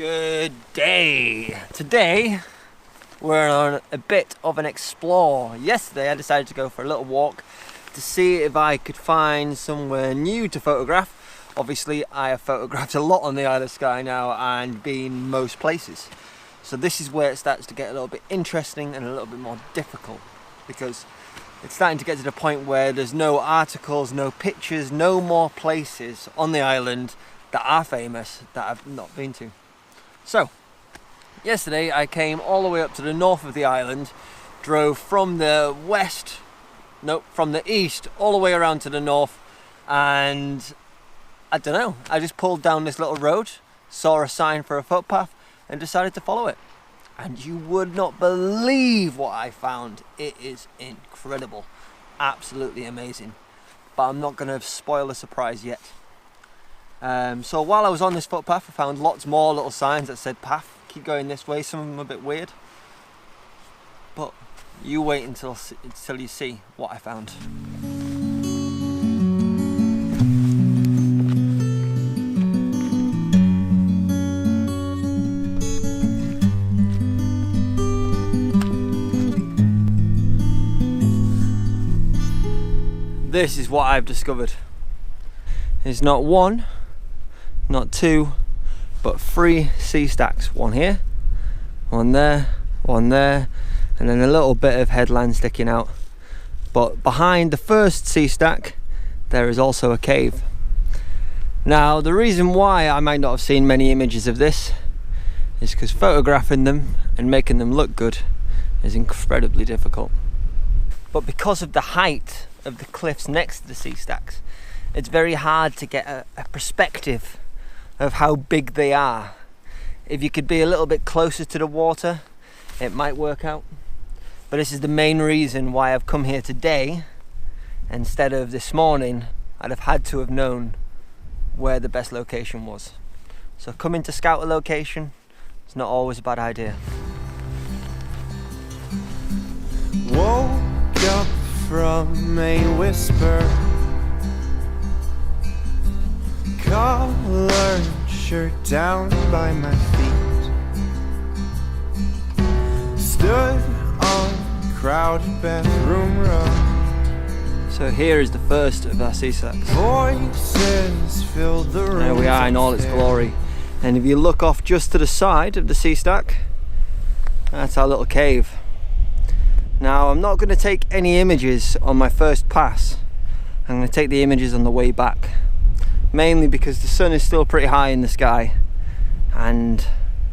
Good day. Today we're on a bit of an explore. Yesterday I decided to go for a little walk to see if I could find somewhere new to photograph. Obviously I have photographed a lot on the Isle of Skye now and been most places. So this is where it starts to get a little bit interesting and a little bit more difficult, because it's starting to get to the point where there's no articles, no pictures, no more places on the island that are famous that I've not been to. So, yesterday I came all the way up to the north of the island, drove from the east all the way around to the north, and I don't know, I just pulled down this little road, saw a sign for a footpath and decided to follow it. And you would not believe what I found. It is incredible, absolutely amazing. But I'm not going to spoil the surprise yet. So while I was on this footpath, I found lots more little signs that said path, keep going this way, some of them a bit weird. But you wait until you see what I found. This is what I've discovered. There's not one, not two, but 3 sea stacks. One here, one there, and then a little bit of headland sticking out. But behind the first sea stack, there is also a cave. Now, the reason why I might not have seen many images of this is because photographing them and making them look good is incredibly difficult. But because of the height of the cliffs next to the sea stacks, it's very hard to get a perspective of how big they are. If you could be a little bit closer to the water, it might work out. But this is the main reason why I've come here today instead of this morning. I'd have had to have known where the best location was. So coming to scout a location is not always a bad idea. Woke up from a whisper, collared shirt down by my feet, stood on crowded bathroom rug. So here is the first of our sea stacks. Voices filled the room. There we are in all its glory. And if you look off just to the side of the sea stack, that's our little cave. Now, I'm not going to take any images on my first pass. I'm going to take the images on the way back. Mainly because the sun is still pretty high in the sky and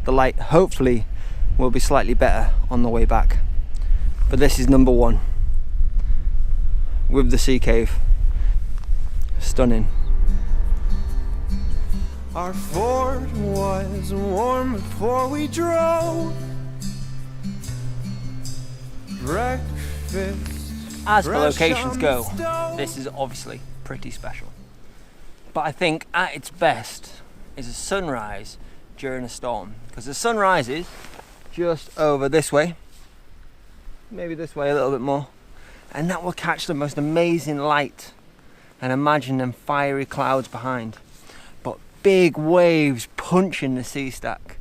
the light hopefully will be slightly better on the way back. But this is number 1 with the sea cave. Stunning. Our Ford was warm before we drove. Breakfast. As for locations go, this is obviously pretty special. But I think at its best is a sunrise during a storm, because the sun rises just over this way, maybe this way a little bit more, and that will catch the most amazing light. And imagine them fiery clouds behind, but big waves punching the sea stack.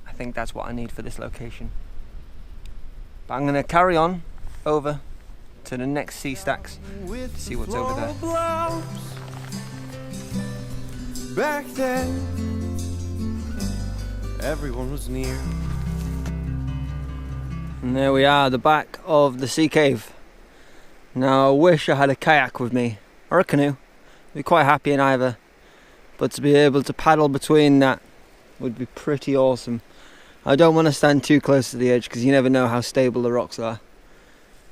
I think that's what I need for this location. But I'm going to carry on over to the next sea stacks to see what's over there. Back then, everyone was near. And there we are, the back of the sea cave. Now I wish I had a kayak with me, or a canoe. I'd be quite happy in either. But to be able to paddle between that would be pretty awesome. I don't want to stand too close to the edge because you never know how stable the rocks are.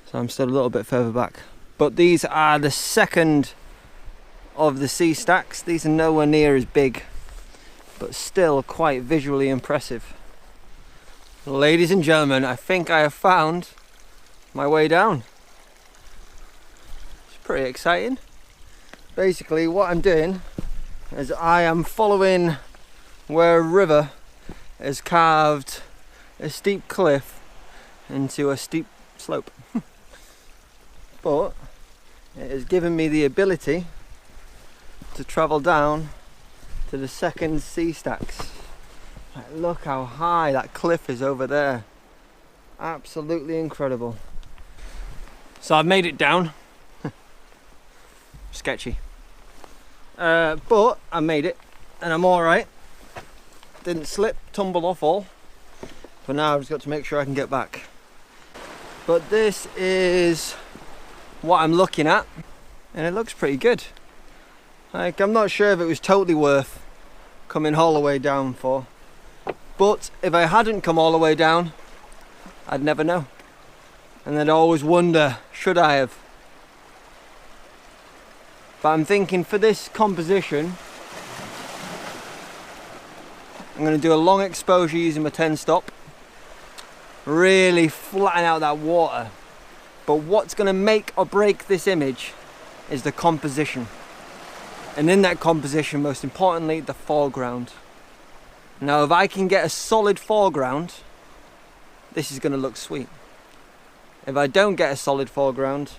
So I'm still a little bit further back. But these are the second of the sea stacks. These are nowhere near as big, but still quite visually impressive. Ladies and gentlemen, I think I have found my way down. It's pretty exciting. Basically what I'm doing is I am following where a river has carved a steep cliff into a steep slope. But it has given me the ability to travel down to the second sea stacks. Like, look how high that cliff is over there. Absolutely incredible. So I've made it down. Sketchy. But I made it and I'm alright. Didn't slip, tumble off all. For now I've just got to make sure I can get back. But this is what I'm looking at and it looks pretty good. Like, I'm not sure if it was totally worth coming all the way down for. But if I hadn't come all the way down, I'd never know. And I'd always wonder, should I have? But I'm thinking for this composition, I'm going to do a long exposure using my 10 stop. Really flatten out that water. But what's going to make or break this image is the composition. And in that composition, most importantly, the foreground. Now, if I can get a solid foreground, this is going to look sweet. If I don't get a solid foreground,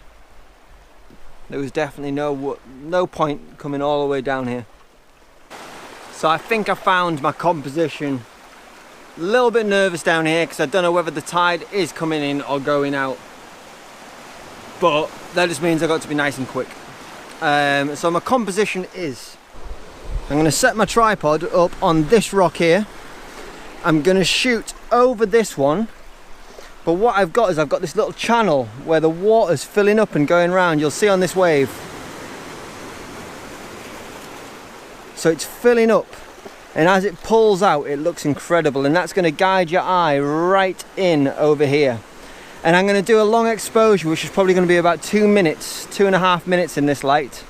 there was definitely no point coming all the way down here. So I think I found my composition. A little bit nervous down here because I don't know whether the tide is coming in or going out. But that just means I've got to be nice and quick. So my composition is, I'm going to set my tripod up on this rock here. I'm going to shoot over this one. But what I've got is I've got this little channel where the water's filling up and going around. You'll see on this wave. So it's filling up. And as it pulls out, it looks incredible. And that's going to guide your eye right in over here. And I'm going to do a long exposure, which is probably going to be about 2 minutes, 2.5 minutes in this light.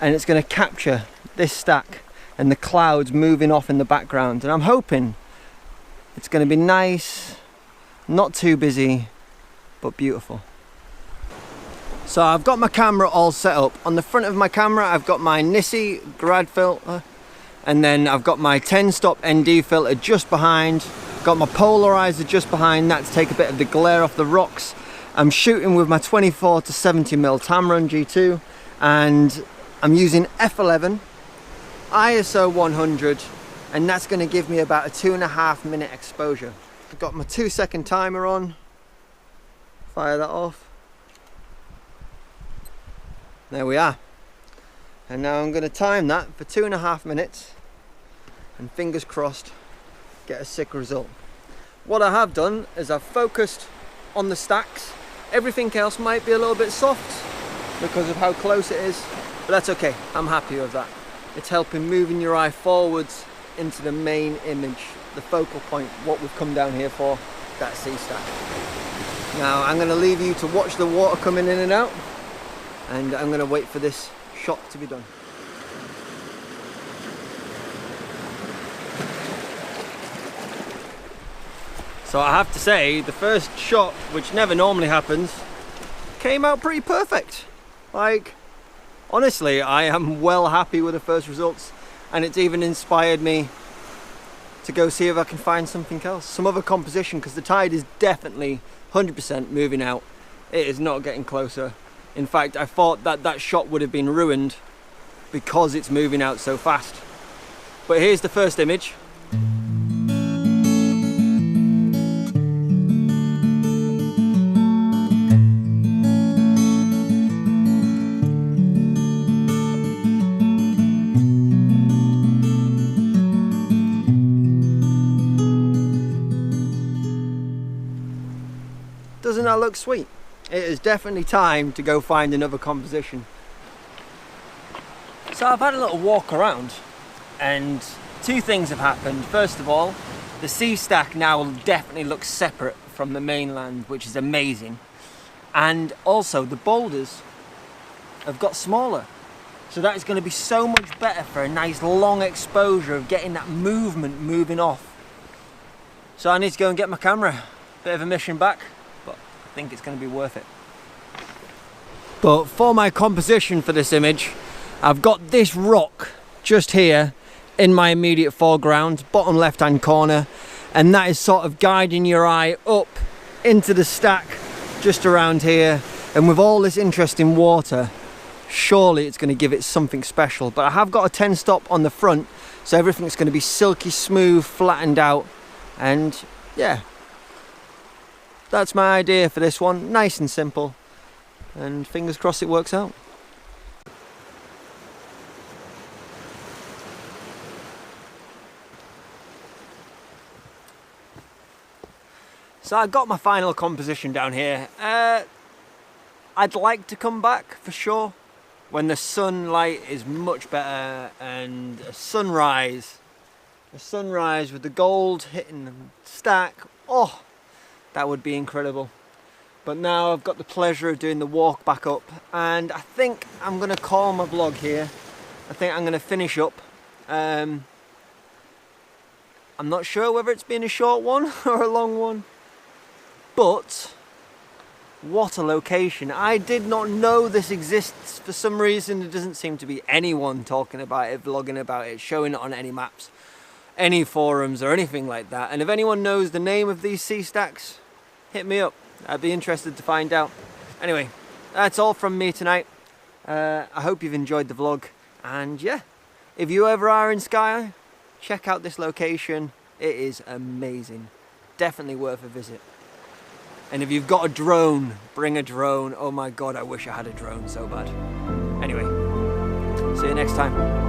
And it's going to capture this stack and the clouds moving off in the background. And I'm hoping it's going to be nice, not too busy, but beautiful. So I've got my camera all set up. On the front of my camera, I've got my Nissi grad filter. And then I've got my 10 stop ND filter just behind. Got my polarizer just behind that to take a bit of the glare off the rocks. I'm shooting with my 24 to 70mm Tamron G2 and I'm using f11, ISO 100, and that's going to give me about a 2.5 minute exposure. I've got my 2-second timer on. Fire that off. There we are. And now I'm going to time that for 2.5 minutes and fingers crossed get a sick result. What I have done is I've focused on the stacks. Everything else might be a little bit soft because of how close it is, but that's okay. I'm happy with that. It's helping moving your eye forwards into the main image, the focal point, what we've come down here for, that sea stack. Now I'm going to leave you to watch the water coming in and out, and I'm going to wait for this shot to be done. So I have to say, the first shot, which never normally happens, came out pretty perfect. Like, honestly, I am well happy with the first results, and it's even inspired me to go see if I can find something else, some other composition, because the tide is definitely 100% moving out. It is not getting closer. In fact, I thought that that shot would have been ruined because it's moving out so fast. But here's the first image. Doesn't that look sweet? It is definitely time to go find another composition. So I've had a little walk around and two things have happened. First of all, the sea stack now definitely looks separate from the mainland, which is amazing. And also the boulders have got smaller. So that is going to be so much better for a nice long exposure of getting that movement moving off. So I need to go and get my camera. Bit of a mission back, but I think it's going to be worth it. But for my composition for this image, I've got this rock just here in my immediate foreground, bottom left hand corner, and that is sort of guiding your eye up into the stack just around here. And with all this interesting water, surely it's going to give it something special. But I have got a 10 stop on the front, so everything's going to be silky smooth, flattened out, and yeah, that's my idea for this one. Nice and simple, and fingers crossed it works out. So I got my final composition down here. I'd like to come back for sure when the sunlight is much better, and a sunrise with the gold hitting the stack. Oh, that would be incredible. But now I've got the pleasure of doing the walk back up, and I think I'm gonna call my vlog here. I think I'm gonna finish up. I'm not sure whether it's been a short one or a long one, but what a location. I did not know this exists. For some reason there doesn't seem to be anyone talking about it, vlogging about it, showing it on any maps, any forums or anything like that. And if anyone knows the name of these sea stacks, hit me up. I'd be interested to find out. Anyway, that's all from me tonight. I hope you've enjoyed the vlog, and yeah, if you ever are in Skye, check out this location. It is amazing. Definitely worth a visit. And if you've got a drone, bring a drone. Oh my god, I wish I had a drone so bad. Anyway, see you next time.